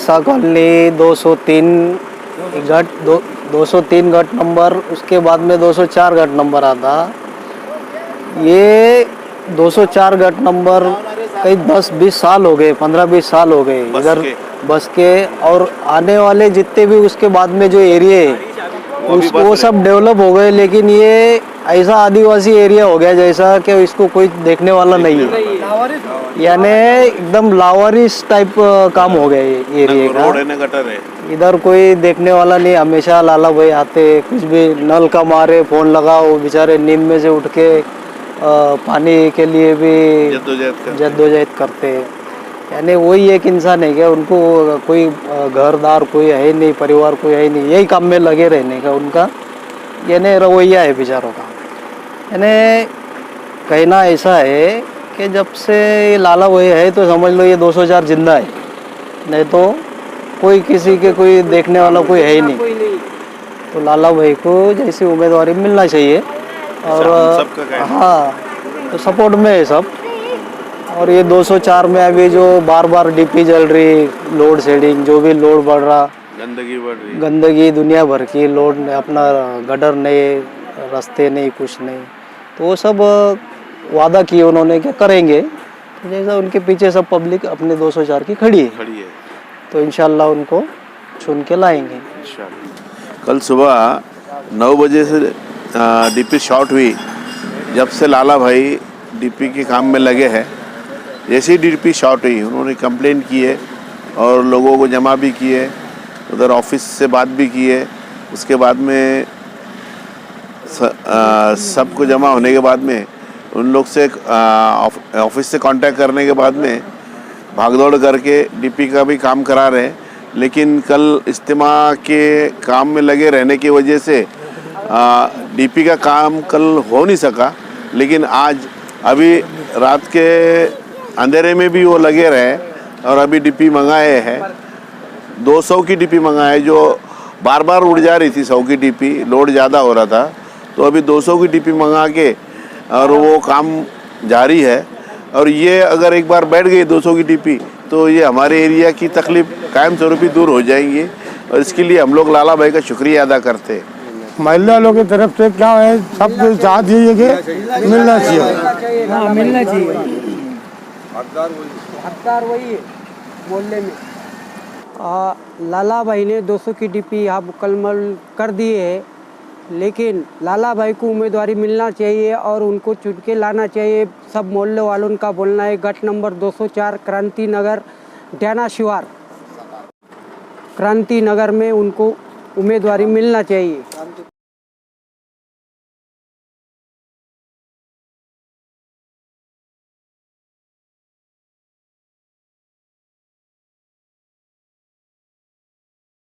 ईसा colony 203 203 गट number, उसके बाद में 204 गट नंबर आता। ये 204 गट नंबर कई 10-20 साल हो गए, 15-20 साल हो गए इधर बस के। और आने वाले जितने भी उसके बाद में जो एरिया है वो सब डेवलप हो गए, लेकिन ये ऐसा आदिवासी एरिया हो गया जैसा कि इसको कोई देखने वाला नहीं है, यानी एकदम लावारिस टाइप काम हो गया ये एरिया का। रोड है ना, गटर है, इधर कोई देखने वाला नहीं। हमेशा लाला भाई आते, कुछ भी नल का मारे फोन लगाओ, बेचारे नींद में से उठ के पानी के लिए भी जद्दोजहद करते। यानी वही एक इंसान है क्या, उनको कोई घरदार कोई है नहीं, परिवार कोई है नहीं, यही काम में लगे रहने का उनका यानी रवैया है बेचारों का। यानी कहना ऐसा है कि जब से लाला भाई है तो समझ लो ये 204 जिंदा है, नहीं तो कोई किसी के कोई देखने वाला कोई है ही नहीं। तो लाला भाई को जैसी उम्मीदवारी मिलना चाहिए और हाँ, तो सपोर्ट में है सब। और ये 204 में अभी जो बार बार डीपी जल रही, लोड शेडिंग, जो भी लोड बढ़ रहा, गंदगी बढ़ रही, गंदगी दुनिया भर की, लोड अपना गटर नहीं, रास्ते नहीं, कुछ नहीं, तो वो सब वादा किए उन्होंने क्या करेंगे। तो जैसा उनके पीछे सब पब्लिक अपने 204 की खड़ी है, तो इंशाल्लाह उनको चुन के लाएंगे। कल सुबह 9 बजे से डीपी शॉर्ट हुई। जब से लाला भाई डीपी के काम में लगे हैं, जैसे ही डीपी शॉर्ट हुई उन्होंने कंप्लेंट की है और लोगों को जमा भी किए, उधर ऑफिस से बात भी की है। उसके बाद में सबको जमा होने के बाद में उन लोग से ऑफिस से कांटेक्ट करने के बाद में भागदौड़ करके डीपी का भी काम करा रहे हैं। लेकिन कल इज्तिमा के काम में लगे रहने की वजह से डीपी का काम कल हो नहीं सका। लेकिन आज अभी रात के अंधेरे में भी वो लगे रहे और अभी डीपी मंगाए हैं। 200 की डीपी मंगाए, जो बार बार उड़ जा रही थी 100 की डीपी, लोड ज़्यादा हो रहा था, तो अभी 200 की डीपी मंगा के और वो काम जारी है। और ये अगर एक बार बैठ गई 200 की डीपी तो ये हमारे एरिया की तकलीफ कायम स्वरूप ही दूर हो जाएंगी, और इसके लिए हम लोग लाला भाई का शुक्रिया अदा करते हैं। महिला लोग की तरफ से क्या है, सब चाहती है कि मिलना चाहिए। हाँ, मिलना चाहिए। हकदार वही है मोहल्ले में। लाला भाई ने 200 की डीपी यहाँ मुकम्मल कर दी है, लेकिन लाला भाई को उम्मीदवारी मिलना चाहिए और उनको चुन के लाना चाहिए। सब मोहल्ले वालों का बोलना है। गट नंबर 204 क्रांति नगर डैना शिवार क्रांति नगर में उनको उम्मीदवारी मिलना चाहिए।